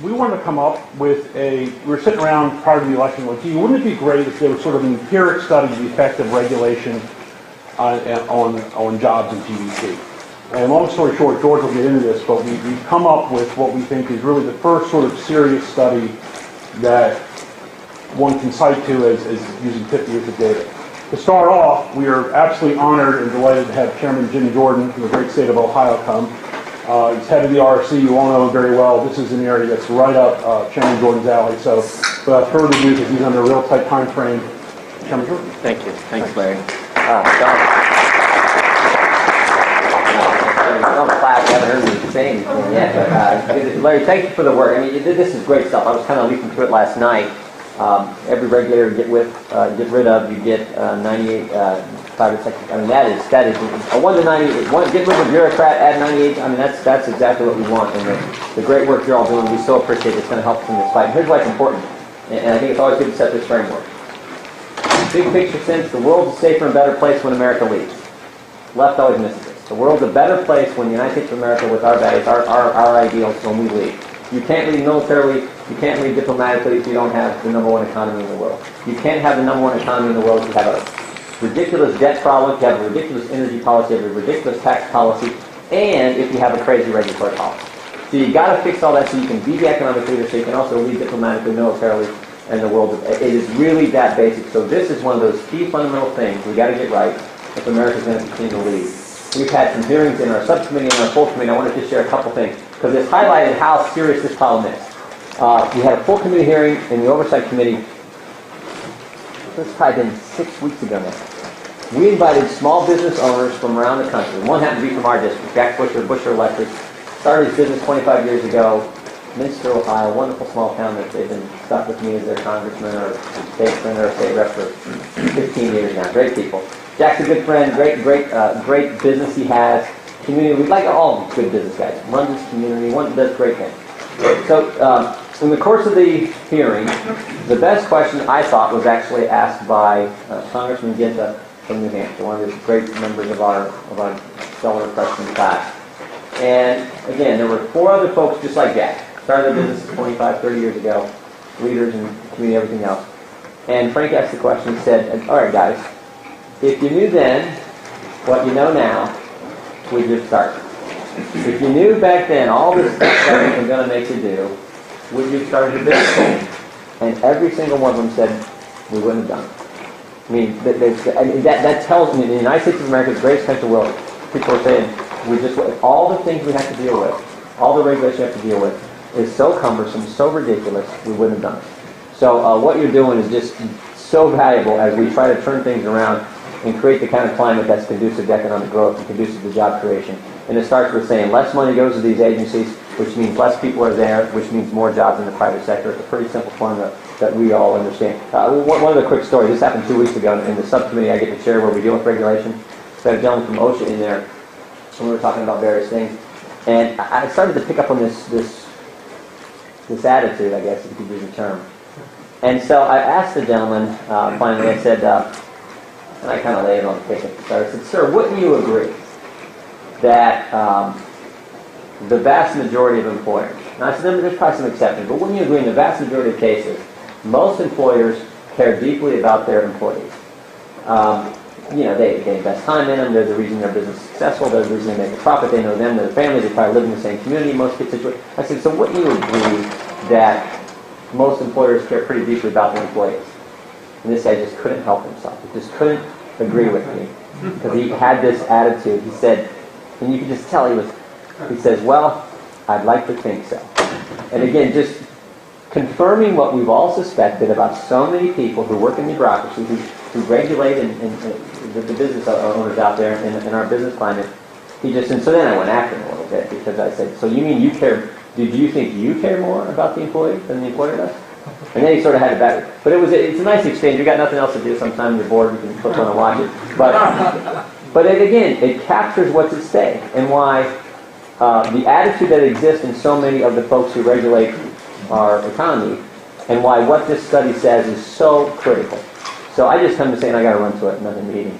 We wanted to come up with we were sitting around prior to the election, like, gee, wouldn't it be great if there was sort of an empiric study of the effect of regulation on jobs and GDP? And long story short, George will get into this, but we've come up with what we think is really the first sort of serious study that one can cite to as using 50 years of data. To start off, we are absolutely honored and delighted to have Chairman Jim Jordan from the great state of Ohio come. He's head of the RC. You all know him very well. This is an area that's right up Chairman Jordan's alley. So without further ado, because he's under a real tight time frame, Chairman Jordan. Thank you. Thanks, Larry. Don't clap. You haven't heard me say anything yet. But, Larry, thank you for the work. I mean, this is great stuff. I was kind of leafing through it last night. Every regulator you get rid of, you get 98 private sector. I mean, that is a 1 to 98. Get rid of a bureaucrat, add 98. I mean, that's exactly what we want. And the great work you're all doing, we so appreciate it. It's going to help us in this fight. Here's why it's important, and I think it's always good to set this framework. Big picture sense: the world's a safer and better place when America leads. Left always misses this. The world's a better place when the United States of America, with our values, our ideals, when we lead. You can't lead militarily, you can't lead diplomatically if you don't have the number one economy in the world. You can't have the number one economy in the world if you have a ridiculous debt problem, if you have a ridiculous energy policy, if you have a ridiculous tax policy, and if you have a crazy regulatory policy. So you've got to fix all that so you can be the economic leader, so you can also lead diplomatically, militarily, and the world. It is really that basic. So this is one of those key fundamental things we've got to get right if America's going to continue to lead. We've had some hearings in our subcommittee and our full committee. I wanted to share a couple things, because it's highlighted how serious this problem is. We had a full committee hearing in the Oversight Committee. This has probably been 6 weeks ago now. We invited small business owners from around the country. One happened to be from our district, Jack Busher, Busher Electric. Started his business 25 years ago, Minster, Ohio, wonderful small town that they've been stuck with me as their congressman or state senator or state rep for 15 years now. Great people. Jack's a good friend, great business he has. Community, we like all good business guys. Runs his community, does great things. So, in the course of the hearing, the best question I thought was actually asked by Congressman Ginta from New Hampshire, one of the great members of our stellar freshman class. And again, there were 4 other folks just like Jack. Started their business 25, 30 years ago, leaders in community, everything else. And Frank asked the question. He said, "All right, guys, if you knew then what you know now, would you start? If you knew back then all this stuff that was going to make you do, would you start your business?" And every single one of them said, "We wouldn't have done it." I mean, that tells me, in the United States of America, the greatest country in the world, people are saying, all the things we have to deal with, all the regulations we have to deal with, is so cumbersome, so ridiculous, we wouldn't have done it. So what you're doing is just so valuable as we try to turn things around and create the kind of climate that's conducive to economic growth and conducive to job creation. And it starts with saying less money goes to these agencies, which means less people are there, which means more jobs in the private sector. It's a pretty simple formula that we all understand. One other quick story. This happened 2 weeks ago in the subcommittee I get to chair where we deal with regulation. So I had a gentleman from OSHA in there, and we were talking about various things. And I started to pick up on this attitude, I guess, if you could use the term. And so I asked the gentleman, finally, I said, and I kind of laid it on the case at the start. I said, "Sir, wouldn't you agree that the vast majority of employers," now I said there's probably some exceptions, but wouldn't you agree in the vast majority of cases, most employers care deeply about their employees? They invest time in them, they're the reason their business is successful, they're the reason they make a profit, they know them, their families, they probably live in the same community, most kids situation." I said, "So wouldn't you agree that most employers care pretty deeply about their employees?" And this guy just couldn't help himself. He just couldn't agree with me because he had this attitude. He said, and you could just tell he says, "Well, I'd like to think so." And again, just confirming what we've all suspected about so many people who work in the bureaucracy, who regulate and the business owners out there in our business climate. And so then I went after him a little bit because I said, "So you mean you care? Do you think you care more about the employee than the employer does?" And then he sort of had it back. But it's a nice exchange. You got nothing else to do. Sometimes you're bored, you can flip on and watch it. But it captures what's at stake and why the attitude that exists in so many of the folks who regulate our economy, and why what this study says is so critical. So I just come to say, and I got to run to another meeting,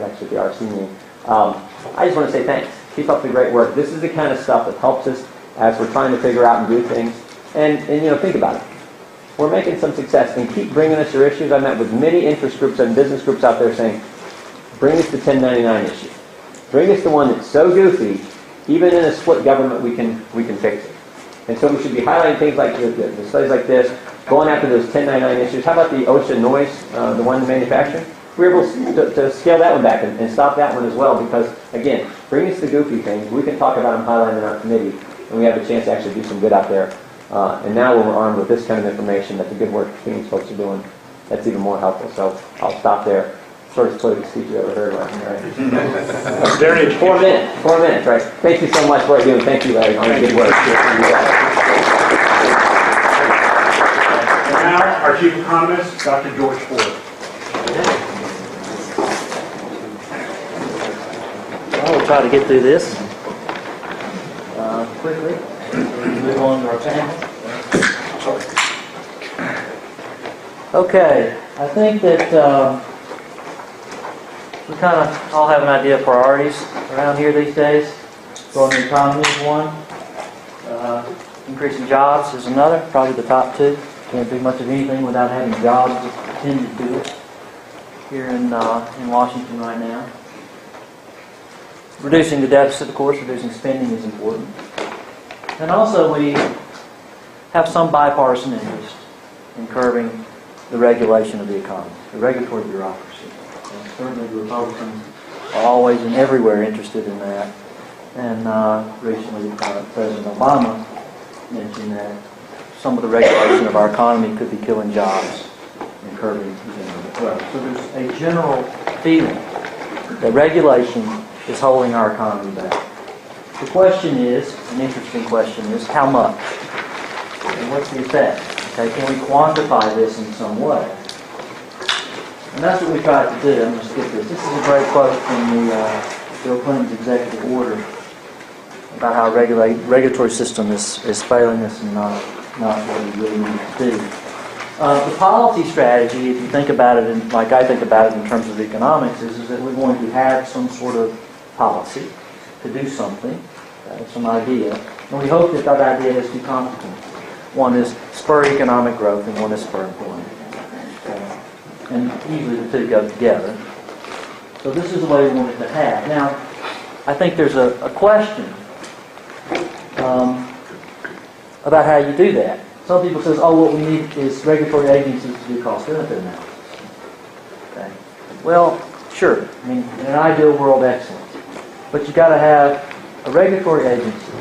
actually the RC meeting. I just want to say thanks. Keep up the great work. This is the kind of stuff that helps us as we're trying to figure out and do things. And think about it. We're making some success, and keep bringing us your issues. I met with many interest groups and business groups out there saying, bring us the 1099 issue. Bring us the one that's so goofy, even in a split government, we can fix it. And so we should be highlighting things like the studies like this, going after those 1099 issues. How about the OSHA noise, the one in manufacturing? We were able to scale that one back and stop that one as well because, again, bring us the goofy things. We can talk about them, highlight them in our committee, and we have a chance to actually do some good out there. And now when we're armed with this kind of information that the good work these folks are doing, that's even more helpful. So I'll stop there. Shortest political speech you ever heard right here. Very 4 minutes. 4 minutes, right? Thank you so much for what you're doing. Thank you, Larry, on your good work. And now, our Chief Economist, Dr. George Ford. We'll try to get through this quickly. Move on to our panel. Okay, I think that we kind of all have an idea of priorities around here these days. Growing the economy is one. Increasing jobs is another, probably the top two. Can't do much of anything without having jobs attended to it here in Washington right now. Reducing the deficit, of course, reducing spending is important. And also we have some bipartisan interest in curbing the regulation of the economy, the regulatory bureaucracy. And certainly the Republicans are always and everywhere interested in that. And recently President Obama mentioned that some of the regulation of our economy could be killing jobs and curbing economic growth. So there's a general feeling that regulation is holding our economy back. The question is, an interesting question is, how much? And what's the effect? Okay, can we quantify this in some way? And that's what we tried to do. I'm going to skip this. This is a great quote from Bill Clinton's executive order about how regulatory system is failing us and not what we really need to do. The policy strategy, if you think about it, like I think about it in terms of economics, is that we're going to have some sort of policy to do something, some idea, and we hope that that idea has two consequences. One is spur economic growth, and one is spur employment. And usually the two go together. So this is the way we want it to have. Now, I think there's a question about how you do that. Some people say, oh, what we need is regulatory agencies to do cost-benefit analysis. Okay. Well, sure. I mean, in an ideal world, excellent. But you've got to have a regulatory agency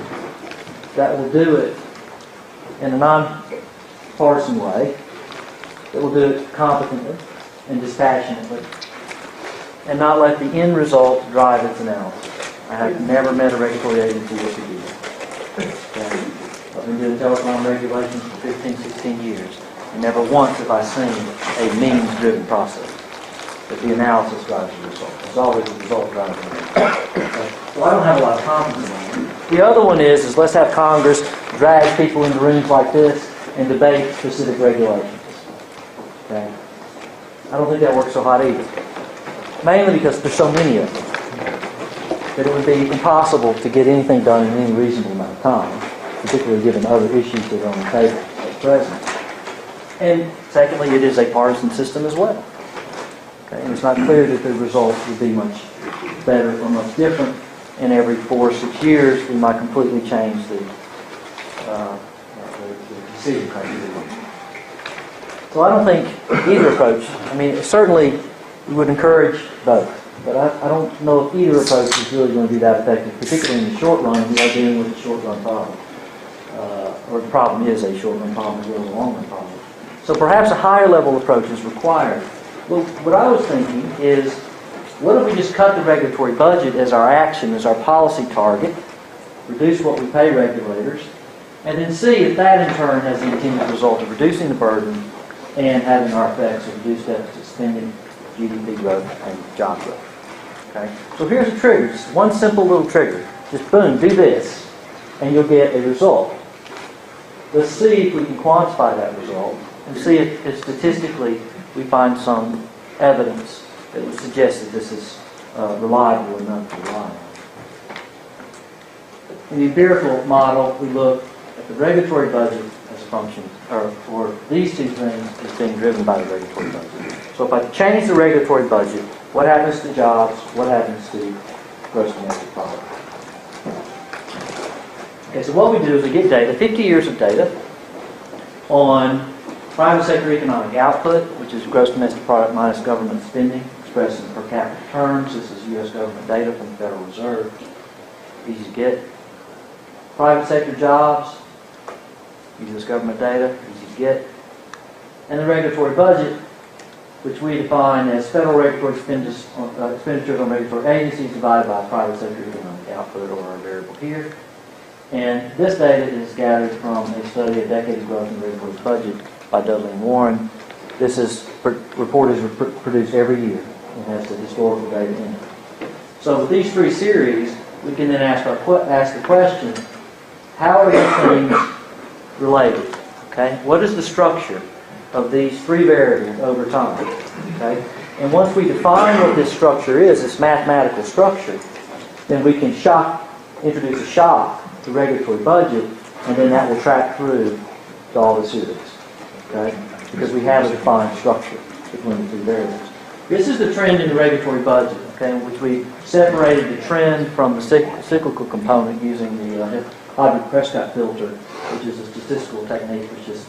that will do it in a non-partisan way, that will do it competently and dispassionately, and not let the end result drive its analysis. I have never met a regulatory agency that could do that. Okay. I've been doing telecom regulations for 15, 16 years, and never once have I seen a means-driven process. But the analysis drives the result. It's always the result driving the result. So I don't have a lot of confidence in it. The other one is let's have Congress drag people into rooms like this and debate specific regulations. Okay? I don't think that works so hot either. Mainly because there's so many of them that it would be impossible to get anything done in any reasonable amount of time, particularly given other issues that are on the table at present. And secondly, it is a partisan system as well. Okay? And it's not clear that the result would be much better or much different. And every 4 or 6 years, we might completely change the decision criteria. So I don't think either approach, I mean, certainly we would encourage both. But I don't know if either approach is really going to be that effective, particularly in the short run. We are dealing with a short-run problem. Or the problem is a short-run problem as well as a long-run problem. So perhaps a higher-level approach is required. Well, what I was thinking is, what if we just cut the regulatory budget as our action, as our policy target, reduce what we pay regulators, and then see if that in turn has the intended result of reducing the burden and having our effects of reduced deficit spending, GDP growth, and job growth. Okay? So here's a trigger, just one simple little trigger. Just boom, do this, and you'll get a result. Let's see if we can quantify that result, and see if statistically we find some evidence that would suggest that this is reliable enough to rely on. In the empirical model, we look at the regulatory budget as functions, or for these two things, is being driven by the regulatory budget. So if I change the regulatory budget, what happens to jobs? What happens to gross domestic product? Okay, so what we do is we get data, 50 years of data, on private sector economic output, which is gross domestic product minus government spending, expressed in per capita terms. This is U.S. government data from the Federal Reserve. Easy to get. Private sector jobs, U.S. government data, easy to get. And the regulatory budget, which we define as federal regulatory expenditures on regulatory agencies divided by private sector economic output, or our variable here. And this data is gathered from a study of decades of growth in the regulatory budget by Dudley and Warren. This report is produced every year and has the historical data in it. So with these three series, we can then ask the question, how are these things related? Okay? What is the structure of these three variables over time? Okay? And once we define what this structure is, this mathematical structure, then we can introduce a shock to regulatory budget, and then that will track through to all the series. Okay? Because we have a defined structure between the two variables. This is the trend in the regulatory budget, okay, in which we separated the trend from the cyclical component using the Hodgkin-Prescott filter, which is a statistical technique which just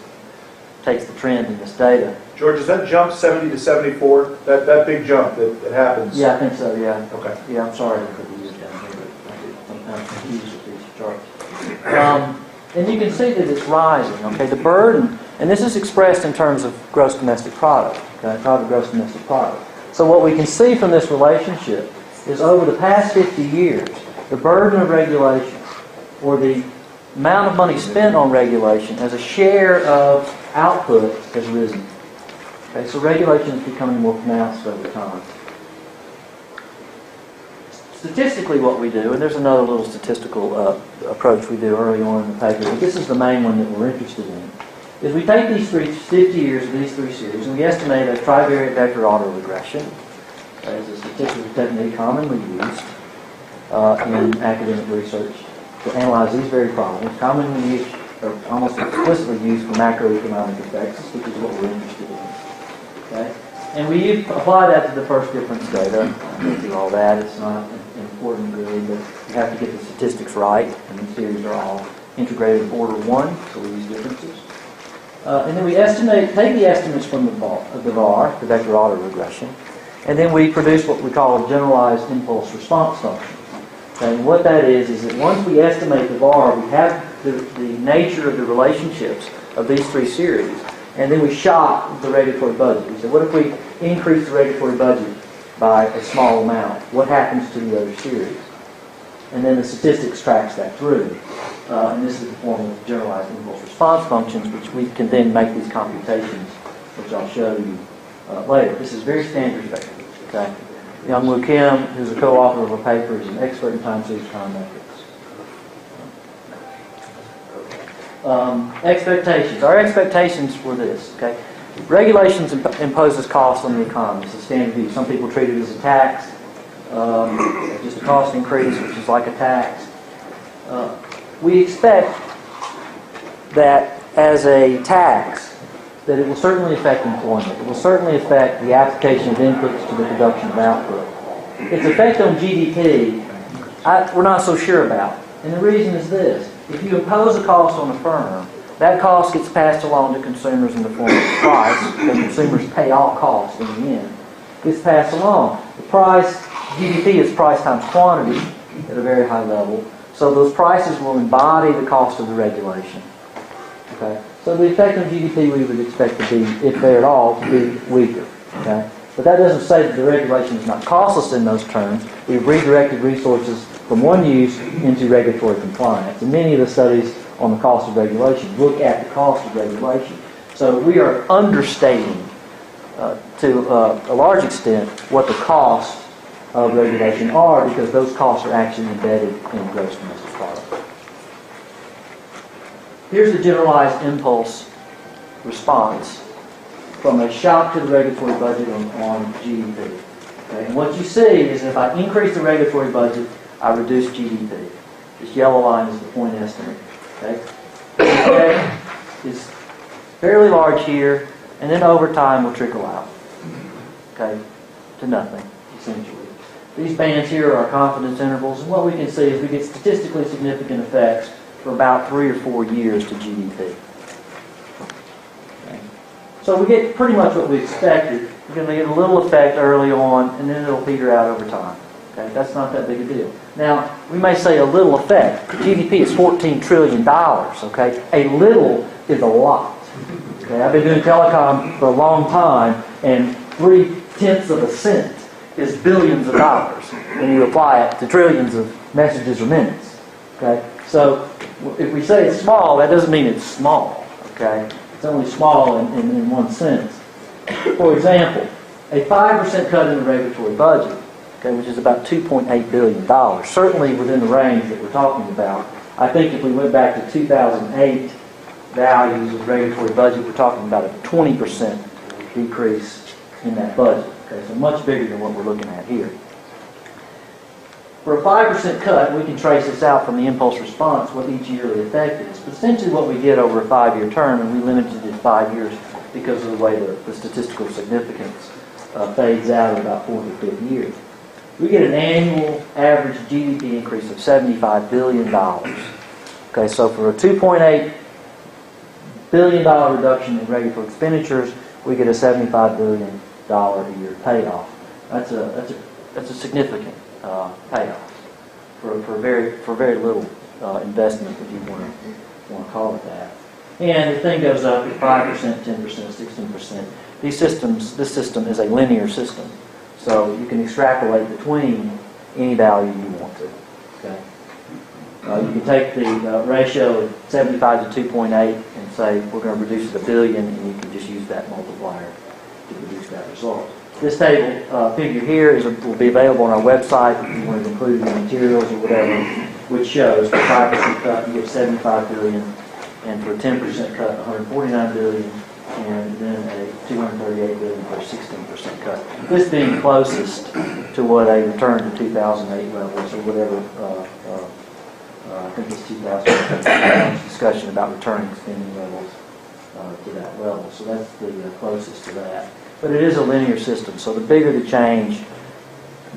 takes the trend in this data. George, does that jump 70 to 74? That big jump that happens? Yeah, I think so, yeah. Okay. Yeah, I'm sorry I couldn't use it down here, but I get sometimes confused with these charts. And you can see that it's rising, okay? The burden, and this is expressed in terms of gross domestic product, okay? Private gross domestic product. So what we can see from this relationship is over the past 50 years, the burden of regulation, or the amount of money spent on regulation as a share of output has risen. Okay, so regulation is becoming more pronounced over time. Statistically what we do, and there's another little statistical approach we do early on in the paper, but this is the main one that we're interested in, is we take these 50 years of these three series and we estimate a trivariate vector autoregression as a statistical technique commonly used in academic research to analyze these very problems, commonly used, or almost explicitly used for macroeconomic effects, which is what we're interested in. Okay? And we apply that to the first difference data. I won't do all that. It's not important really, but you have to get the statistics right, and the series are all integrated in order 1, so we use differences. And then we take the estimates from the VAR, the vector autoregression, and then we produce what we call a generalized impulse response function. And what that is that once we estimate the VAR, we have the nature of the relationships of these three series, and then we shock the regulatory budget. We say, what if we increase the regulatory budget by a small amount? What happens to the other series? And then the statistics tracks that through. And this is the form of generalized impulse response functions, which we can then make these computations, which I'll show you later. This is very standard-based. Okay? Young-Woo Kim, who's a co-author of a paper, is an expert in time series time metrics. Expectations. Our expectations were this. Okay? Regulations imposes costs on the economy. It's a standard view. Some people treat it as a tax, just a cost increase, which is like a tax. We expect that as a tax, that it will certainly affect employment. It will certainly affect the application of inputs to the production of output. Its effect on GDP, we're not so sure about. And the reason is this. If you impose a cost on a firm, that cost gets passed along to consumers in the form of a price, because consumers pay all costs in the end. It's passed along. The price, GDP is price times quantity at a very high level. So those prices will embody the cost of the regulation. Okay? So the effect on GDP we would expect to be, if there at all, to be weaker. Okay? But that doesn't say that the regulation is not costless in those terms. We've redirected resources from one use into regulatory compliance. And many of the studies on the cost of regulation look at the cost of regulation. So we are understating, to a large extent, what the costs of regulation are, because those costs are actually embedded in gross domestic product. Here's the generalized impulse response from a shock to the regulatory budget on GDP. Okay? And what you see is if I increase the regulatory budget, I reduce GDP. This yellow line is the point estimate. Okay? is fairly large here, and then over time will trickle out, okay, to nothing, essentially. These bands here are our confidence intervals, and what we can see is we get statistically significant effects for about 3 or 4 years to GDP. Okay. So we get pretty much what we expected. We're going to get a little effect early on, and then it'll peter out over time. Okay, that's not that big a deal. Now, we may say a little effect. GDP is $14 trillion, okay? A little is a lot. Okay, I've been doing telecom for a long time, and 0.3 of a cent is billions of dollars when you apply it to trillions of messages or minutes. Okay, so if we say it's small, that doesn't mean it's small. Okay, it's only small in one sense. For example, a 5% cut in the regulatory budget, okay, which is about $2.8 billion, certainly within the range that we're talking about. I think if we went back to 2008 values of regulatory budget, we're talking about a 20% decrease in that budget. Okay, so much bigger than what we're looking at here. For a 5% cut, we can trace this out from the impulse response, what each yearly effect is. But essentially what we get over a 5-year term, and we limited it to 5 years because of the way the statistical significance fades out in about 4th or 5th year. We get an annual average GDP increase of $75 billion. Okay, so for a $2.8 billion reduction in regulatory expenditures, we get a $75 billion a year payoff. That's a significant payoff for very little investment, if you want to call it that. And the thing goes up at 5%, 10%, 16%. This system is a linear system, so you can extrapolate between any value you want to. Okay. You can take the ratio of 75 to 2.8 and say we're going to reduce it $1 billion, and you can just use that multiplier to produce that result. This table figure here will be available on our website if you want to include it in materials or whatever, which shows for a 5% cut you get $75 billion, and for a 10% cut $149 billion, and then a $238 billion for a 16% cut. This being closest to what a return to 2008 levels or whatever. I think it's 2008 discussion about returning spending levels to that level. So that's the closest to that. But it is a linear system, so the bigger the change,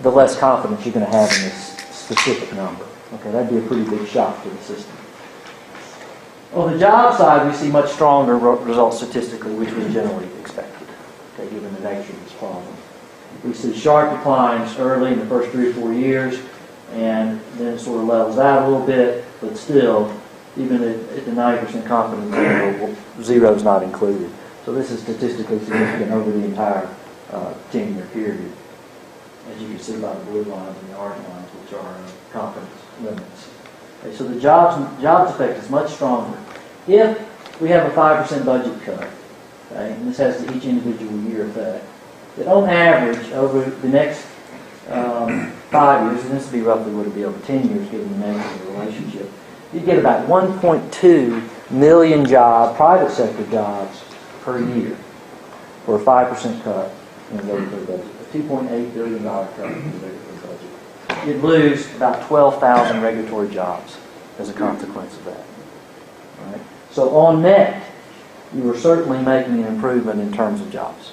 the less confidence you're going to have in this specific number. Okay, that'd be a pretty big shock to the system. On the job side, we see much stronger results statistically, which was generally expected, okay, given the nature of this problem. We see sharp declines early in the first 3 or 4 years, and then it sort of levels out a little bit, but still, even at the 90% confidence interval, 0 is not included. So this is statistically significant over the entire 10-year period, as you can see by the blue lines and the orange lines, which are confidence limits. Okay, so the jobs effect is much stronger. If we have a 5% budget cut, okay, and this has the each individual year effect, that on average over the next 5 years, and this would be roughly what it would be over 10 years given the nature of the relationship, you get about 1.2 million private sector jobs per year for a 5% cut in the regulatory budget, a $2.8 billion cut in the regulatory budget. You'd lose about 12,000 regulatory jobs as a consequence of that. All right? So on net, you are certainly making an improvement in terms of jobs.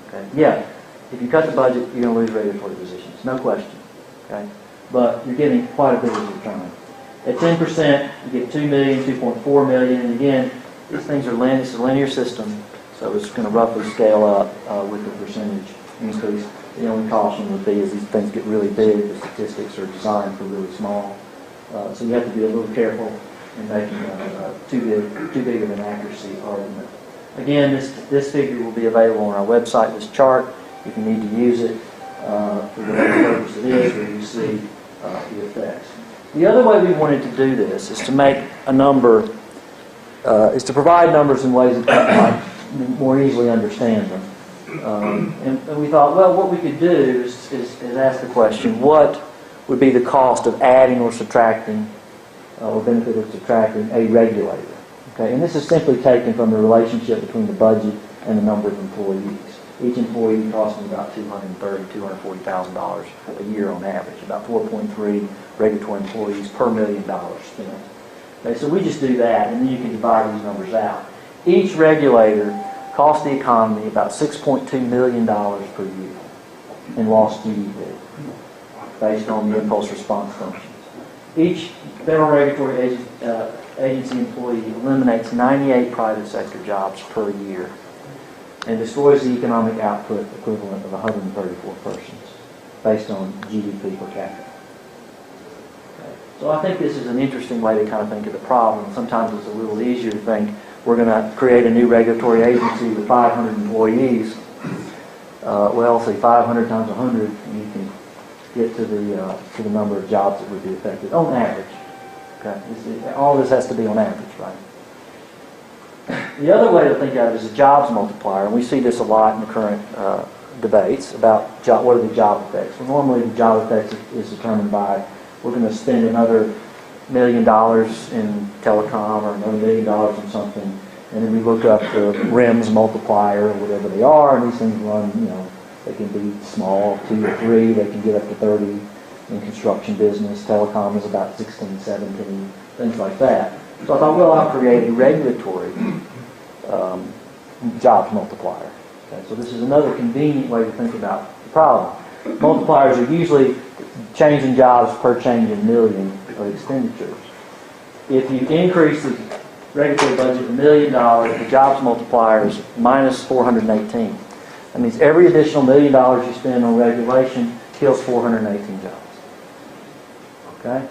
Okay? Yeah, if you cut the budget, you're going to lose regulatory positions, no question. Okay? But you're getting quite a bit of return. At 10%, you get 2 million, 2.4 million, and again, these things are linear. It's a linear system, so it's going to roughly scale up with the percentage increase. The only caution would be as these things get really big, the statistics are designed for really small. So you have to be a little careful in making too big of an accuracy argument. Again, this figure will be available on our website, this chart, if you need to use it for whatever purpose it is, where you see the effects. The other way we wanted to do this is to make a number, is to provide numbers in ways that people might more easily understand them. And we thought, well, what we could do is ask the question, what would be the cost of adding or subtracting, or benefit of subtracting a regulator? Okay, and this is simply taken from the relationship between the budget and the number of employees. Each employee costing about $230,000, $240,000 a year on average, about 4.3 regulatory employees per $1 million spent. Okay, so we just do that, and then you can divide these numbers out. Each regulator costs the economy about $6.2 million per year in lost GDP, based on the impulse response functions. Each federal regulatory agency employee eliminates 98 private sector jobs per year and destroys the economic output equivalent of 134 persons, based on GDP per capita. Okay. So I think this is an interesting way to kind of think of the problem. Sometimes it's a little easier to think we're going to create a new regulatory agency with 500 employees. Well, say 500 times 100, and you can get to the number of jobs that would be affected on average. Okay, all this has to be on average, right? The other way to think of it is a jobs multiplier, and we see this a lot in the current debates about what are the job effects. Well, normally the job effects is determined by we're going to spend another $1 million in telecom or another $1 million on something, and then we look up the RIMS multiplier or whatever they are, and these things run, they can be small, 2 or 3, they can get up to 30 in construction business. Telecom is about 16, 17, things like that. So I thought, well, I'll create a regulatory jobs multiplier. Okay, so this is another convenient way to think about the problem. Multipliers are usually change in jobs per change in million of expenditures. If you increase the regulatory budget $1 million, the jobs multiplier is minus 418. That means every additional $1 million you spend on regulation kills 418 jobs. Okay?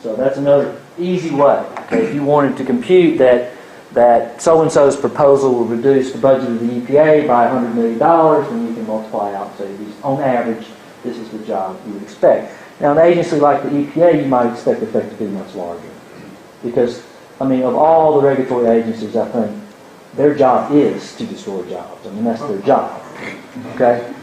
So that's another easy way. Okay? If you wanted to compute that so-and-so's proposal will reduce the budget of the EPA by $100 million, then you can multiply out and say, on average, this is the job you would expect. Now, an agency like the EPA, you might expect the effect to be much larger. Because, of all the regulatory agencies, I think, their job is to destroy jobs. That's their job. Okay?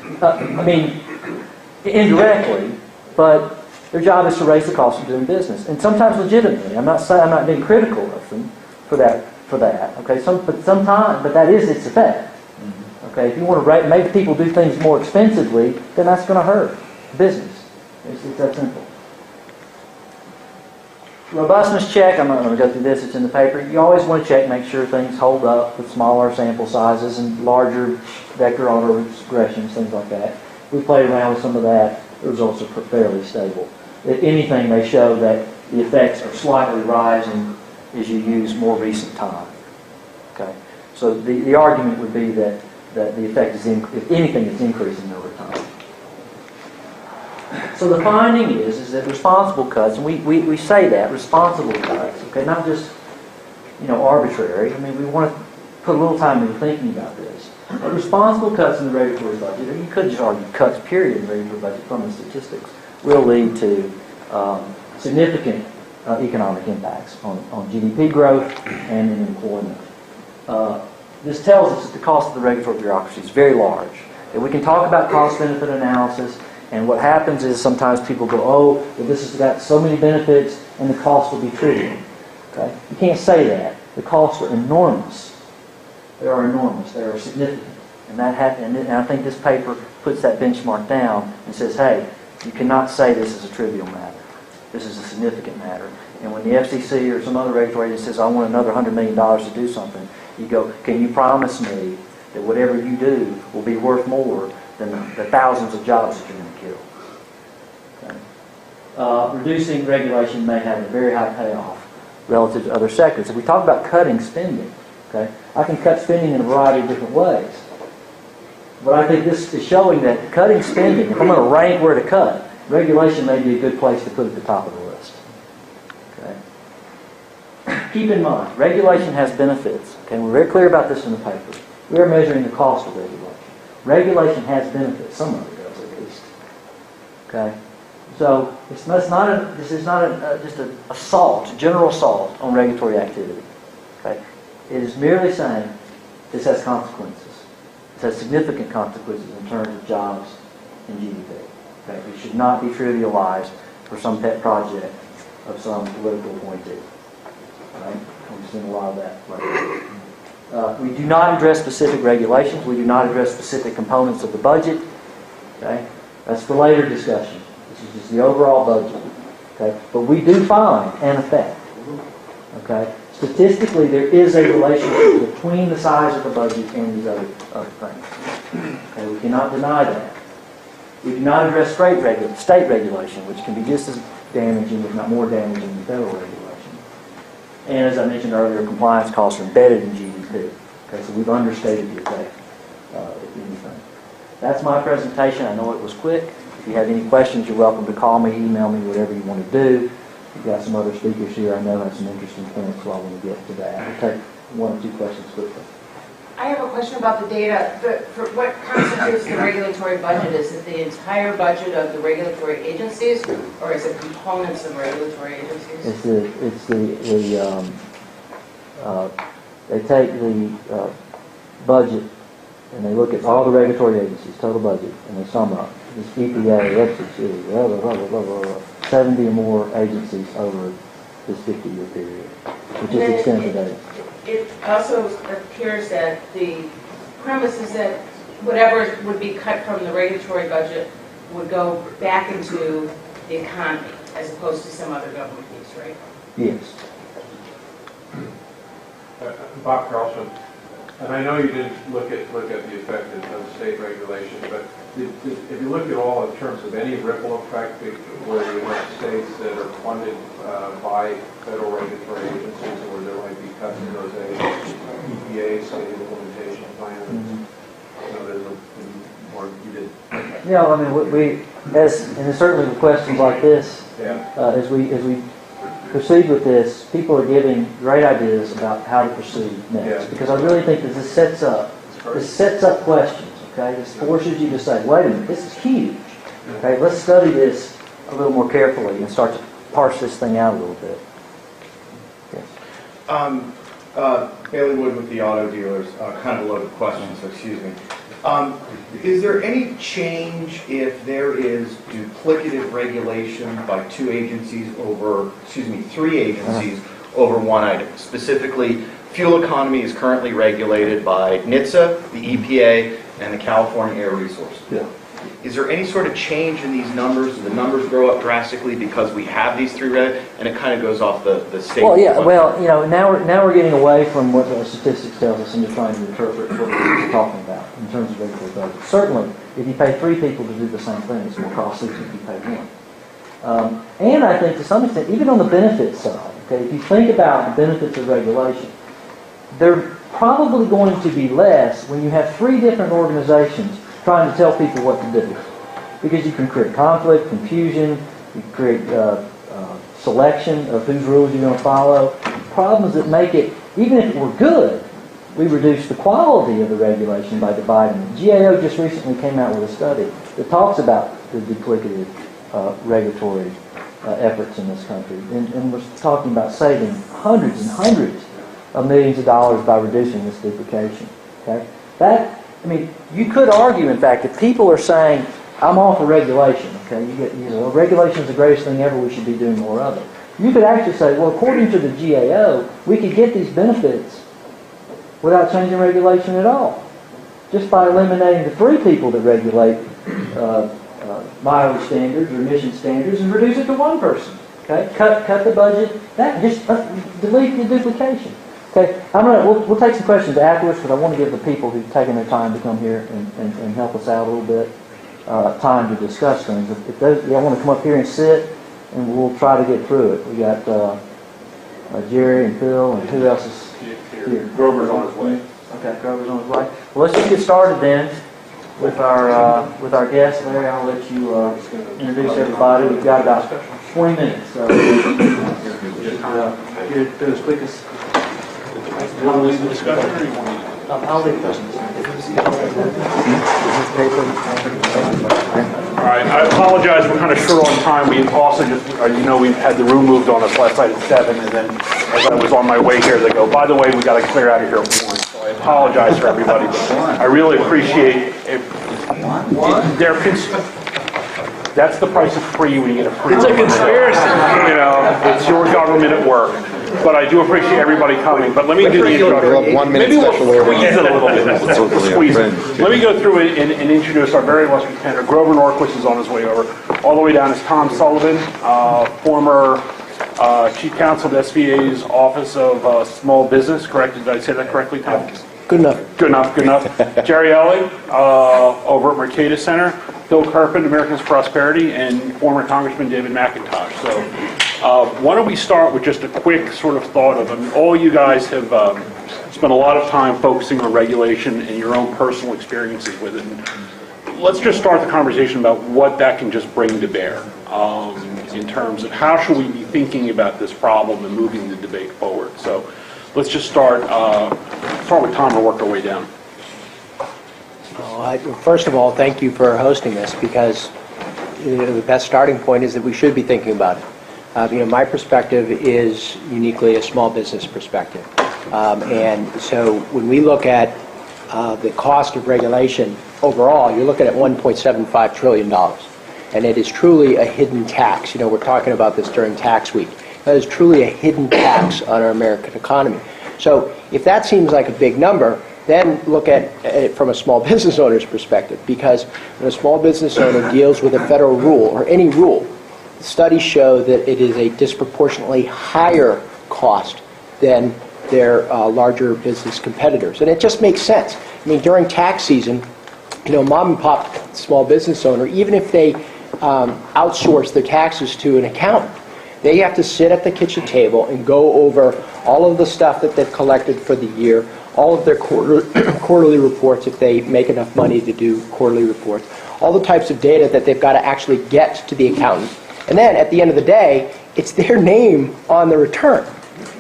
Indirectly, but their job is to raise the cost of doing business. And sometimes legitimately. I'm not being critical of them for that. Okay? But that is its effect. Okay? If you want to make people do things more expensively, then that's going to hurt business. It's that simple. Robustness check, I'm not going to go through this, it's in the paper. You always want to check, make sure things hold up with smaller sample sizes and larger vector autoregressions, things like that. We played around with some of that. The results are fairly stable. If anything, they show that the effects are slightly rising as you use more recent time. Okay? So the argument would be that the effect is, if anything, it's increasing over time. So the finding is that responsible cuts, and we say that, responsible cuts, okay, not just, arbitrary. We want to put a little time into thinking about this. But responsible cuts in the regulatory budget, or you could just argue cuts, period, in the regulatory budget from the statistics, will lead to significant economic impacts on GDP growth and in employment. This tells us that the cost of the regulatory bureaucracy is very large. And we can talk about cost-benefit analysis, and what happens is sometimes people go, well, this has got so many benefits and the cost will be trivial. Okay? You can't say that. The costs are enormous. They are enormous. They are significant. And I think this paper puts that benchmark down and says, hey, you cannot say this is a trivial matter. This is a significant matter. And when the FCC or some other regulatory agency says, I want another $100 million to do something, you go, can you promise me that whatever you do will be worth more than the thousands of jobs that you're going to kill? Okay. Reducing regulation may have a very high payoff relative to other sectors. If we talk about cutting spending, okay, I can cut spending in a variety of different ways. But I think this is showing that cutting spending, if I'm going to rank where to cut, regulation may be a good place to put at the top of the list. Okay. Keep in mind, regulation has benefits. Okay, we're very clear about this in the paper. We are measuring the cost of regulation. Regulation has benefits. Some of it does, at least. Okay. So this is not just an assault, general assault on regulatory activity. Okay. It is merely saying this has consequences. It has significant consequences in terms of jobs and GDP. Okay. It should not be trivialized for some pet project of some political appointee. Right? We've seen a lot of that lately. We do not address specific regulations. We do not address specific components of the budget. Okay? That's for later discussion. This is just the overall budget. Okay? But we do find an effect. Okay? Statistically, there is a relationship between the size of the budget and these other things. Okay? We cannot deny that. We do not address state regulation, which can be just as damaging, if not more damaging, than federal regulation. And as I mentioned earlier, compliance costs are embedded in GDP. Okay, so we've understated the effect, if anything. That's my presentation. I know it was quick. If you have any questions, you're welcome to call me, email me, whatever you want to do. We've got some other speakers here I know have some interesting points, so I want to get to that. I'll take one or two questions quickly. I have a question about the data. For what constitutes the regulatory budget? Is it the entire budget of the regulatory agencies, or is it components of regulatory agencies? They take the budget and they look at all the regulatory agencies, total budget, and they sum up. This EPA, FCC, blah, blah, blah, blah, blah, blah, 70 or more agencies over this 50-year period, which is extensive data. It also appears that the premise is that whatever would be cut from the regulatory budget would go back into the economy as opposed to some other government piece, right? Yes. Bob Carlson, and I know you didn't look at the effect of state regulation, but if you look at all in terms of any ripple effect where you have states that are funded by federal regulatory agencies, or there might be cuts in those agencies, EPA, state implementation plan, you know, there's a more you did. Yeah, I mean, and certainly with questions like this, as we proceed with this, people are giving great ideas about how to proceed next. Because I really think that this sets up questions. Okay, this forces you to say, wait a minute, this is huge. Okay, let's study this a little more carefully and start to parse this thing out a little bit. Yes. Bailey Wood with the auto dealers. Kind of a loaded question, so excuse me. Is there any change if there is duplicative regulation by three agencies over one item? Specifically, fuel economy is currently regulated by NHTSA, the EPA, and the California Air Resources. Yeah. Is there any sort of change in these numbers? Do the numbers grow up drastically because we have these three and it kind of goes off the state? Well, yeah. Well, you know, now we're getting away from what the statistics tells us, and you're trying to interpret what we're talking about in terms of regulatory budget. Certainly, if you pay three people to do the same thing, it's more costly than if you pay one. And I think to some extent, even on the benefits side, okay, if you think about the benefits of regulation, they're probably going to be less when you have three different organizations trying to tell people what to do. Because you can create conflict, confusion, you create selection of whose rules you're going to follow. Problems that make it, even if it were good, we reduce the quality of the regulation by dividing it. GAO just recently came out with a study that talks about the duplicative regulatory efforts in this country. And we're talking about saving hundreds and hundreds of millions of dollars by reducing this duplication. Okay? I mean, you could argue, in fact, if people are saying, I'm all for regulation, okay, regulation is the greatest thing ever, we should be doing more of it. You could actually say, well, according to the GAO, we could get these benefits without changing regulation at all. Just by eliminating the three people that regulate mileage standards or emission standards and reduce it to one person. Okay, cut the budget. Just delete the duplication. Okay, we'll take some questions afterwards, because I want to give the people who've taken their time to come here and help us out a little bit time to discuss things. If y'all want to come up here and sit, and we'll try to get through it. We got Jerry and Phil, and who else is here? Grover's on his way. Okay, Grover's on his way. Well, let's just get started then with our guest. Larry, I'll let you introduce everybody. We've got about 20 minutes. So here do as quick as. Want to leave the discussion, or you want to? I'll leave the All right, I apologize, we're kind of short on time. We also just, we had the room moved on us last night at 7, and then as I was on my way here, they go, by the way, we got to clear out of here at 1. So I apologize for everybody, but I really appreciate it. That's the price of free when you get a free. It's a conspiracy. It's your government at work. but I do appreciate everybody coming. But let me do the introduction. 1 minute Maybe we'll special order. squeeze it a little bit. Squeeze it. Let me go through it and introduce our very illustrious panel. Grover Norquist is on his way over. All the way down is Tom Sullivan, former Chief Counsel of SVA's Office of Small Business. Correct? Did I say that correctly, Tom? Good enough. Good enough, good enough. Jerry Ellie, over at Mercatus Center. Bill Kirpin, Americans for Prosperity, and former Congressman David McIntosh. So why don't we start with just a quick sort of thought of, I mean, all you guys have spent a lot of time focusing on regulation and your own personal experiences with it. And let's just start the conversation about what that can just bring to bear in terms of how should we be thinking about this problem and moving the debate forward. So let's just start with Tom and work our way down. First of all, thank you for hosting this, because the best starting point is that we should be thinking about it. My perspective is uniquely a small business perspective. And so when we look at the cost of regulation overall, you're looking at $1.75 trillion. And it is truly a hidden tax. We're talking about this during tax week. That is truly a hidden tax on our American economy. So if that seems like a big number, then look at it from a small business owner's perspective, because when a small business owner deals with a federal rule or any rule, studies show that it is a disproportionately higher cost than their larger business competitors. And it just makes sense. I mean, during tax season, mom and pop small business owner, even if they outsource their taxes to an accountant, they have to sit at the kitchen table and go over all of the stuff that they've collected for the year, all of their quarterly reports if they make enough money to do quarterly reports, all the types of data that they've got to actually get to the accountant. And then at the end of the day, it's their name on the return.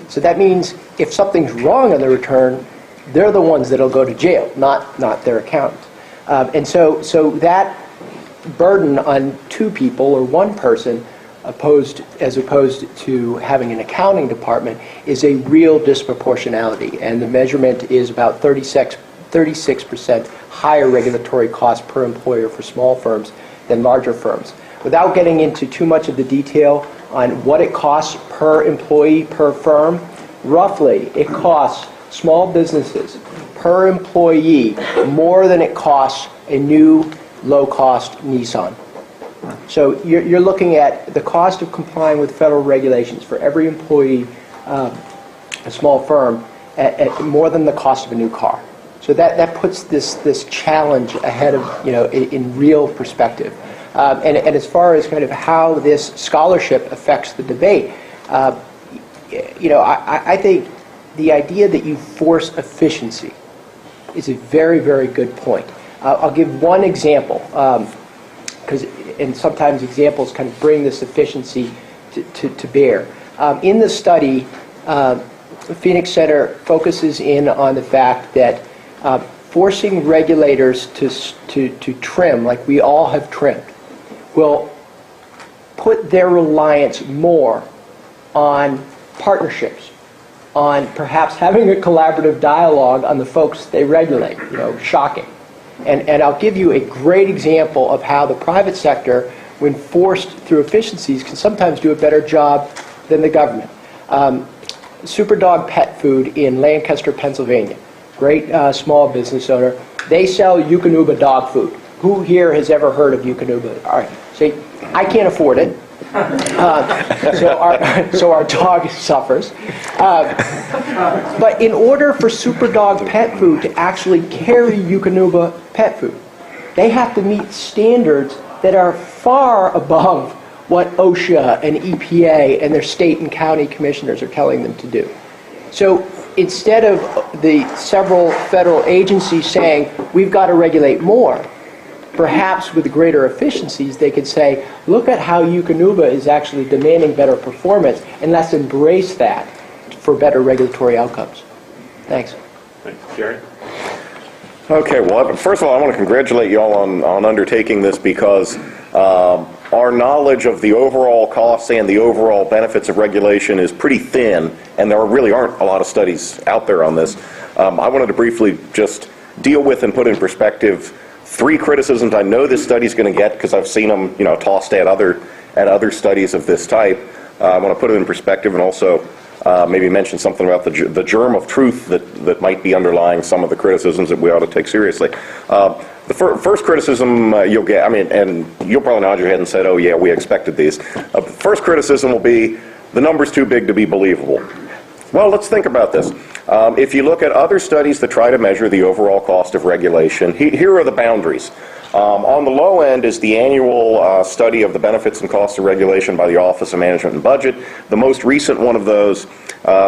So that means if something's wrong on the return, they're the ones that'll go to jail, not their accountant. And so that burden on two people or one person as opposed to having an accounting department is a real disproportionality, and the measurement is about 36% higher regulatory cost per employer for small firms than larger firms. Without getting into too much of the detail on what it costs per employee per firm, roughly it costs small businesses per employee more than it costs a new low-cost Nissan. So you're looking at the cost of complying with federal regulations for every employee, a small firm, at more than the cost of a new car. So that puts this challenge ahead of, in real perspective. And as far as kind of how this scholarship affects the debate, I think the idea that you force efficiency is a very, very good point. I'll give one example, and sometimes examples kind of bring this efficiency to bear. In the study, Phoenix Center focuses in on the fact that forcing regulators to trim, like we all have trimmed, will put their reliance more on partnerships, on perhaps having a collaborative dialogue on the folks they regulate. Shocking. And I'll give you a great example of how the private sector, when forced through efficiencies, can sometimes do a better job than the government. Superdog Pet Food in Lancaster, Pennsylvania. Great small business owner. They sell Eukanuba dog food. Who here has ever heard of Eukanuba? All right. See, I can't afford it. So our dog suffers. But in order for Superdog Pet Food to actually carry Eukanuba pet food, they have to meet standards that are far above what OSHA and EPA and their state and county commissioners are telling them to do. So instead of the several federal agencies saying, we've got to regulate more, perhaps with greater efficiencies, they could say, look at how Eukanuba is actually demanding better performance, and let's embrace that for better regulatory outcomes. Thanks. Thanks. Jerry? Okay, well, first of all, I want to congratulate you all on undertaking this, because our knowledge of the overall costs and the overall benefits of regulation is pretty thin, and there really aren't a lot of studies out there on this. I wanted to briefly just deal with and put in perspective 3 criticisms I know this study is going to get, because I've seen them, tossed at other studies of this type. I want to put it in perspective and also maybe mention something about the germ of truth that might be underlying some of the criticisms that we ought to take seriously. The first criticism you'll get, I mean, and you'll probably nod your head and said, oh yeah, we expected these. The first criticism will be, the number's too big to be believable. Well, let's think about this. If you look at other studies that try to measure the overall cost of regulation, here are the boundaries. On the low end is the annual study of the benefits and costs of regulation by the Office of Management and Budget. The most recent one of those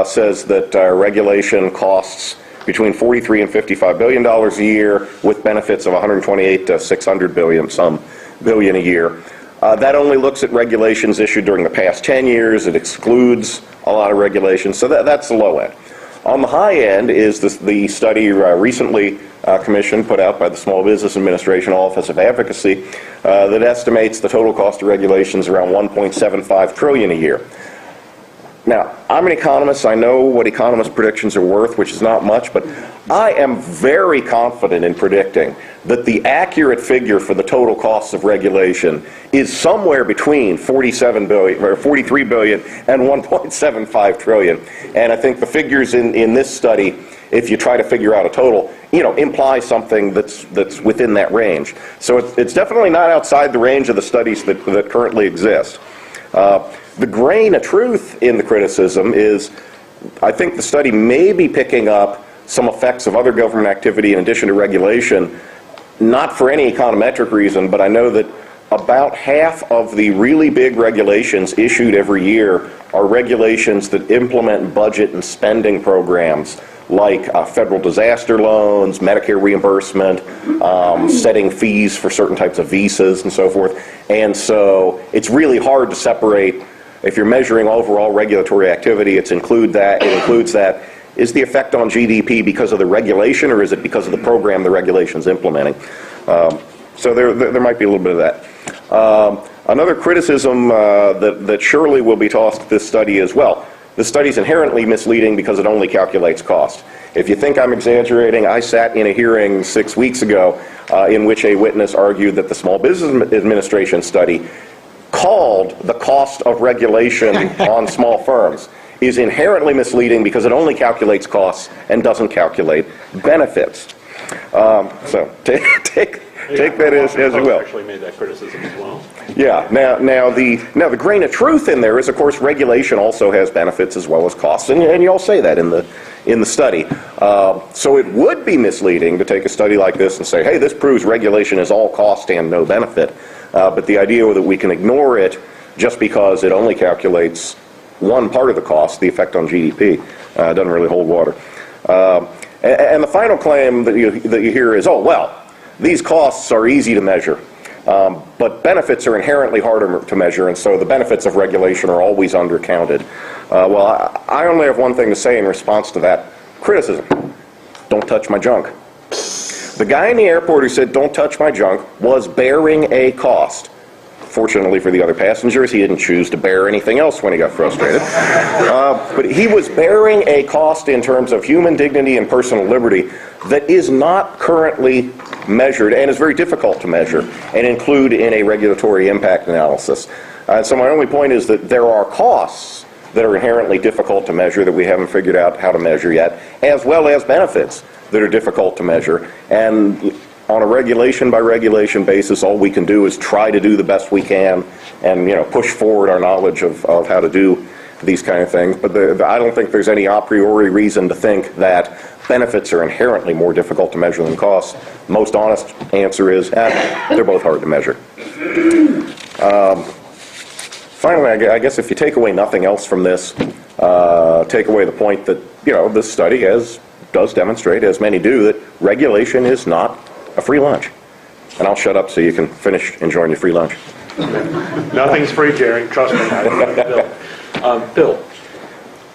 says that regulation costs between $43 and $55 billion a year, with benefits of 128 to 600 billion, some billion a year. That only looks at regulations issued during the past 10 years. It excludes a lot of regulations, so that's the low end. On the high end is the study recently commissioned, put out by the Small Business Administration Office of Advocacy, that estimates the total cost of regulations around 1.75 trillion a year. Now, I'm an economist. I know what economist predictions are worth, which is not much, but I am very confident in predicting that the accurate figure for the total costs of regulation is somewhere between 43 billion and 1.75 trillion. And I think the figures in this study, if you try to figure out a total, imply something that's within that range. So it's definitely not outside the range of the studies that currently exist. The grain of truth in the criticism is, I think the study may be picking up some effects of other government activity in addition to regulation, not for any econometric reason, but I know that about half of the really big regulations issued every year are regulations that implement budget and spending programs, like federal disaster loans, Medicare reimbursement, setting fees for certain types of visas and so forth. And so it's really hard to separate. If you're measuring overall regulatory activity, it includes that. Is the effect on GDP because of the regulation, or is it because of the program the regulation's implementing? So there might be a little bit of that. Another criticism that surely will be tossed at this study is, well, this study's inherently misleading because it only calculates cost. If you think I'm exaggerating, I sat in a hearing 6 weeks ago in which a witness argued that the Small Business Administration study called the cost of regulation on small firms is inherently misleading because it only calculates costs and doesn't calculate benefits. So take that as you will. Actually made that criticism as well. Yeah. Now the grain of truth in there is, of course, regulation also has benefits as well as costs, and you all say that in the study. So it would be misleading to take a study like this and say, hey, this proves regulation is all cost and no benefit. But the idea that we can ignore it just because it only calculates one part of the cost, the effect on GDP, doesn't really hold water. And the final claim that you hear is, oh, well, these costs are easy to measure, but benefits are inherently harder to measure, and so the benefits of regulation are always undercounted. Well, I only have one thing to say in response to that criticism. Don't touch my junk. The guy in the airport who said, don't touch my junk, was bearing a cost. Fortunately for the other passengers, he didn't choose to bear anything else when he got frustrated. But he was bearing a cost in terms of human dignity and personal liberty that is not currently measured and is very difficult to measure and include in a regulatory impact analysis. So my only point is that there are costs that are inherently difficult to measure that we haven't figured out how to measure yet, as well as benefits that are difficult to measure. And on a regulation by regulation basis, all we can do is try to do the best we can and push forward our knowledge of how to do these kind of things. But I don't think there's any a priori reason to think that benefits are inherently more difficult to measure than costs. Most honest answer is they're both hard to measure. Finally, I guess if you take away nothing else from this, take away the point that this study does demonstrate, as many do, that regulation is not a free lunch. And I'll shut up so you can finish enjoying your free lunch. Nothing's free, Jerry. Trust me. Bill.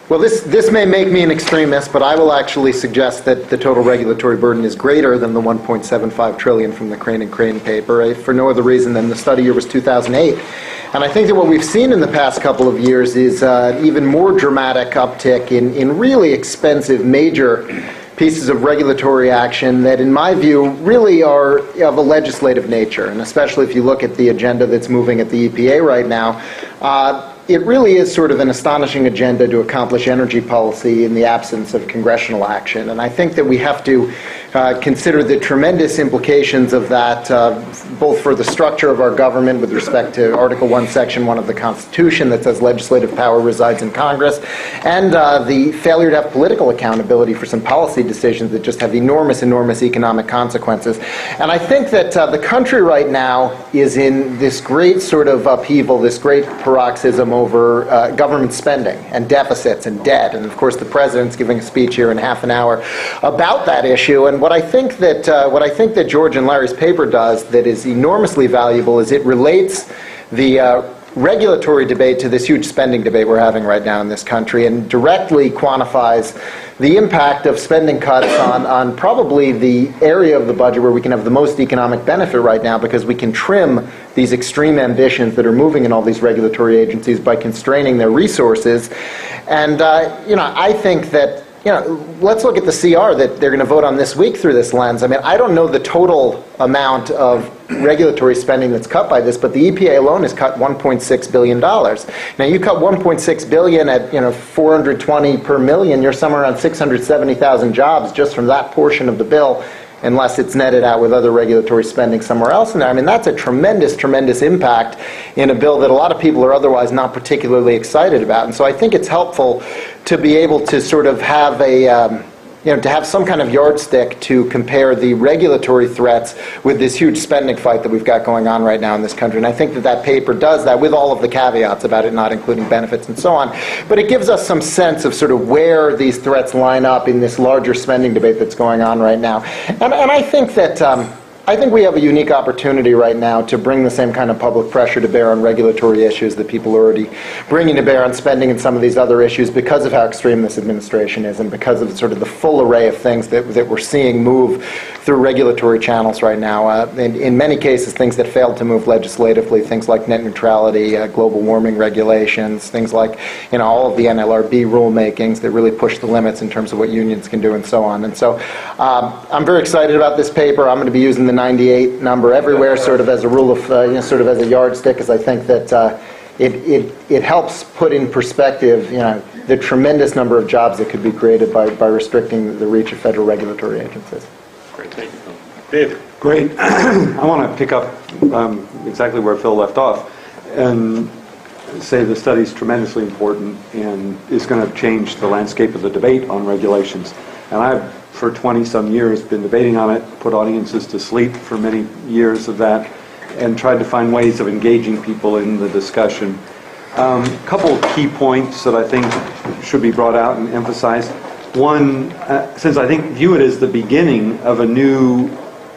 Well, this may make me an extremist, but I will actually suggest that the total regulatory burden is greater than the 1.75 trillion from the Crane and Crane paper, for no other reason than the study year was 2008. And I think that what we've seen in the past couple of years is even more dramatic uptick in really expensive major pieces of regulatory action that, in my view, really are of a legislative nature. And especially if you look at the agenda that's moving at the EPA right now, it really is sort of an astonishing agenda to accomplish energy policy in the absence of congressional action. And I think that we have to consider the tremendous implications of that, both for the structure of our government with respect to Article 1, Section 1 of the Constitution that says legislative power resides in Congress, and the failure to have political accountability for some policy decisions that just have enormous, enormous economic consequences. And I think that the country right now is in this great sort of upheaval, this great paroxysm over government spending and deficits and debt. And of course, the president's giving a speech here in half an hour about that issue. And what I think that George and Larry's paper does that is enormously valuable is it relates the regulatory debate to this huge spending debate we're having right now in this country, and directly quantifies the impact of spending cuts on probably the area of the budget where we can have the most economic benefit right now, because we can trim these extreme ambitions that are moving in all these regulatory agencies by constraining their resources. And I think that, let's look at the CR that they're going to vote on this week through this lens. I mean, I don't know the total amount of regulatory spending that's cut by this, but the EPA alone has cut $1.6 billion. Now, you cut $1.6 billion at 420 per million, you're somewhere around 670,000 jobs just from that portion of the bill, unless it's netted out with other regulatory spending somewhere else in there. I mean, that's a tremendous, tremendous impact in a bill that a lot of people are otherwise not particularly excited about. And so I think it's helpful to be able to sort of have to have some kind of yardstick to compare the regulatory threats with this huge spending fight that we've got going on right now in this country. And I think that that paper does that, with all of the caveats about it not including benefits and so on. But it gives us some sense of sort of where these threats line up in this larger spending debate that's going on right now. And I think that I think we have a unique opportunity right now to bring the same kind of public pressure to bear on regulatory issues that people are already bringing to bear on spending and some of these other issues, because of how extreme this administration is and because of sort of the full array of things that we're seeing move through regulatory channels right now. In many cases, things that failed to move legislatively, things like net neutrality, global warming regulations, things like all of the NLRB rulemakings that really push the limits in terms of what unions can do and so on. And so I'm very excited about this paper. I'm going to be using the 98 number everywhere, sort of as a rule of, sort of as a yardstick, because I think that it helps put in perspective, the tremendous number of jobs that could be created by restricting the reach of federal regulatory agencies. Great, thank you, Phil. Dave. Great. I want to pick up exactly where Phil left off and say the study is tremendously important and is going to change the landscape of the debate on regulations. And I've, for 20-some years, been debating on it, put audiences to sleep for many years of that, and tried to find ways of engaging people in the discussion. A couple of key points that I think should be brought out and emphasized. One, since I view it as the beginning of a new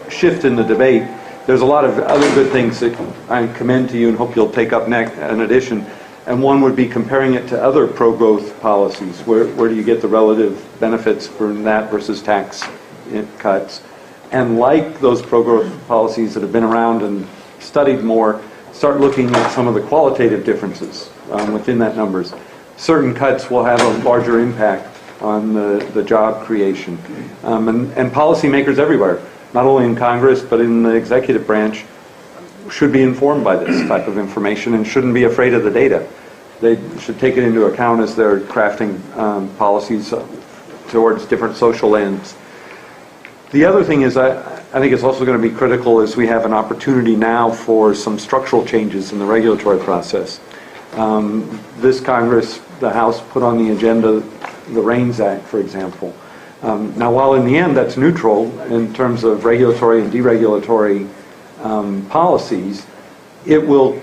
shift in the debate, there's a lot of other good things that I commend to you and hope you'll take up next in addition. And one would be comparing it to other pro-growth policies. Where do you get the relative benefits from that versus tax cuts? And like those pro-growth policies that have been around and studied more, start looking at some of the qualitative differences within that numbers. Certain cuts will have a larger impact on the job creation. And policymakers everywhere, not only in Congress, but in the executive branch, should be informed by this type of information and shouldn't be afraid of the data. They should take it into account as they're crafting policies towards different social ends. The other thing is, I think it's also going to be critical as we have an opportunity now for some structural changes in the regulatory process. This Congress, the House, put on the agenda the REINS Act, for example. Now, while in the end that's neutral in terms of regulatory and deregulatory policies, it will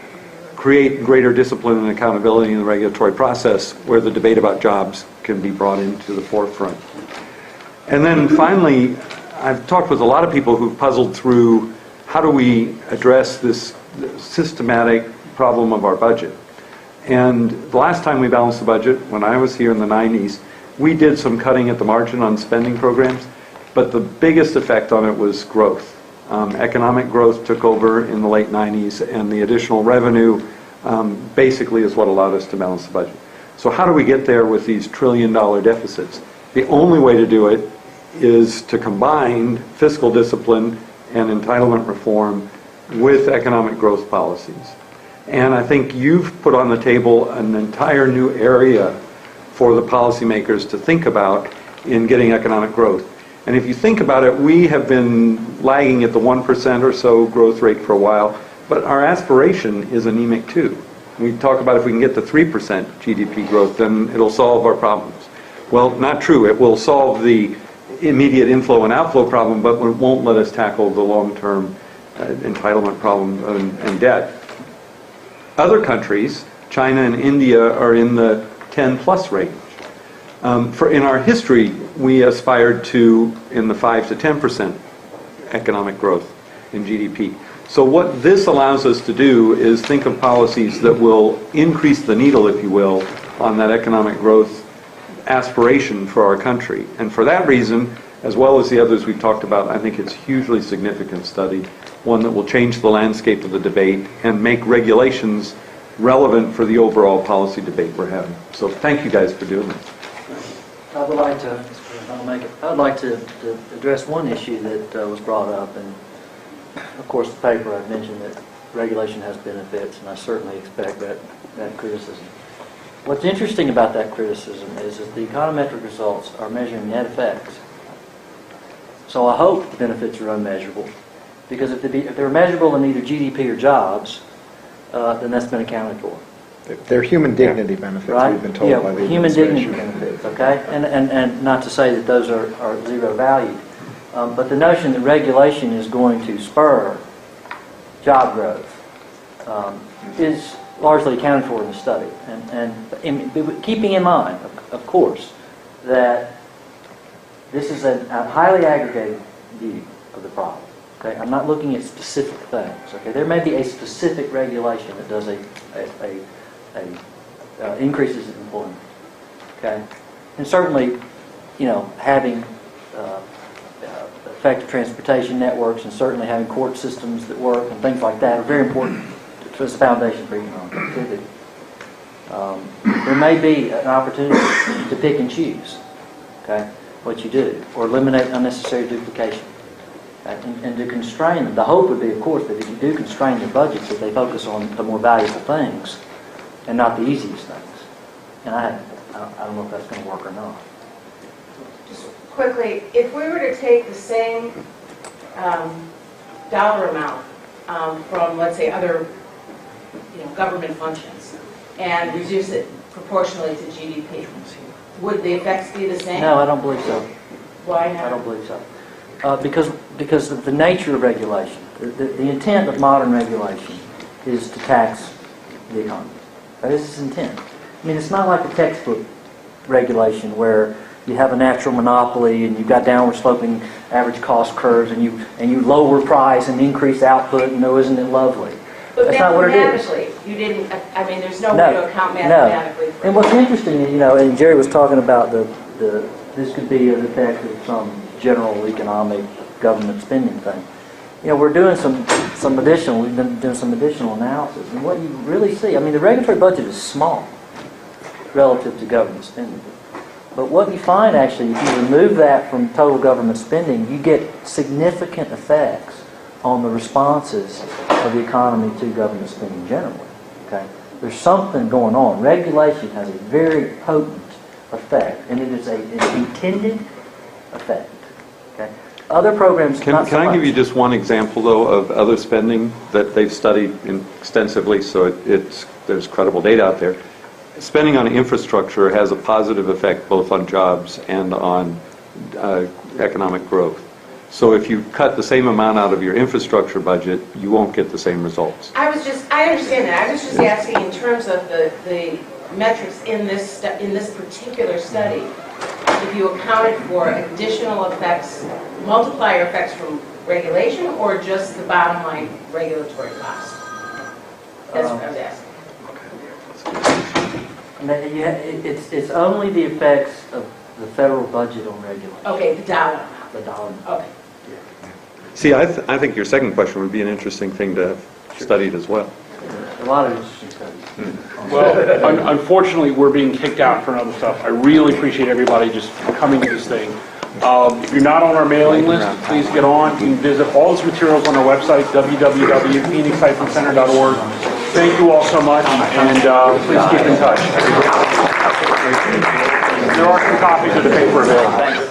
create greater discipline and accountability in the regulatory process where the debate about jobs can be brought into the forefront. And then finally, I've talked with a lot of people who've puzzled through how do we address this systematic problem of our budget. And the last time we balanced the budget, when I was here in the 90s, we did some cutting at the margin on spending programs, but the biggest effect on it was growth. Economic growth took over in the late 90s, and the additional revenue basically is what allowed us to balance the budget. So how do we get there with these trillion-dollar deficits? The only way to do it is to combine fiscal discipline and entitlement reform with economic growth policies. And I think you've put on the table an entire new area for the policymakers to think about in getting economic growth. And if you think about it, we have been lagging at the 1% or so growth rate for a while, but our aspiration is anemic too. We talk about if we can get to 3% GDP growth, then it'll solve our problems. Well, not true. It will solve the immediate inflow and outflow problem, but it won't let us tackle the long-term entitlement problem and debt. Other countries, China and India, are in the 10-plus range. In our history, we aspired to in the 5 to 10% economic growth in GDP. So what this allows us to do is think of policies that will increase the needle, if you will, on that economic growth aspiration for our country. And for that reason, as well as the others we've talked about, I think it's a hugely significant study, one that will change the landscape of the debate and make regulations relevant for the overall policy debate we're having. So thank you guys for doing this. I would like to address one issue that was brought up, and of course the paper I've mentioned that regulation has benefits, and I certainly expect that criticism. What's interesting about that criticism is that the econometric results are measuring net effects. So I hope the benefits are unmeasurable, because if they're measurable in either GDP or jobs, then that's been accounted for. They're human dignity benefits, Right? we've been told by the human dignity administration. benefits, okay? And not to say that those are zero value, but the notion that regulation is going to spur job growth is largely accounted for in the study. And keeping in mind, of course, that this is a highly aggregated view of the problem. Okay, I'm not looking at specific things. Okay, there may be a specific regulation that does increases in employment. Okay, and certainly, having effective transportation networks and certainly having court systems that work and things like that are very important as a foundation for economic activity. There may be an opportunity to pick and choose. Okay, what you do, or eliminate unnecessary duplication. And to constrain them. The hope would be, of course, that if you do constrain your budgets, that they focus on the more valuable things and not the easiest things. And I don't know if that's going to work or not. Just quickly, if we were to take the same dollar amount from, let's say, other government functions and reduce it proportionally to GDP, would the effects be the same? No, I don't believe so. Why not? I don't believe so. Because of the nature of regulation. The intent of modern regulation is to tax the economy. That is its intent. I mean, it's not like a textbook regulation where you have a natural monopoly and you've got downward sloping average cost curves and you lower price and increase output. Isn't it lovely? But that's not what it is. mathematically, you didn't. I mean, there's no way to account mathematically. And what's interesting, and Jerry was talking about this could be an effect of some general economic government spending thing. We're doing we've been doing some additional analysis, and what you really see, the regulatory budget is small relative to government spending. But what you find actually, if you remove that from total government spending, you get significant effects on the responses of the economy to government spending generally. Okay? There's something going on. Regulation has a very potent effect, and it is an intended effect. Okay? Other programs, Can not so I give much. you just one example, though, of other spending that they've studied extensively, so there's credible data out there? Spending on infrastructure has a positive effect both on jobs and on economic growth. So if you cut the same amount out of your infrastructure budget, you won't get the same results. I understand that. I was just asking in terms of the metrics in this particular study, if you accounted for additional effects, multiplier effects from regulation, or just the bottom line regulatory cost? That's what I was asking. It's only the effects of the federal budget on regulation. Okay, the dollar amount. The dollar amount. Okay. See, I think your second question would be an interesting thing to have studied as well. A lot of interesting studies. Well, unfortunately, we're being kicked out for other stuff. I really appreciate everybody just coming to this thing. If you're not on our mailing list, please get on. You can visit all this materials on our website, www.phoenix-center.org. Thank you all so much, and please keep in touch. There are some copies of the paper available.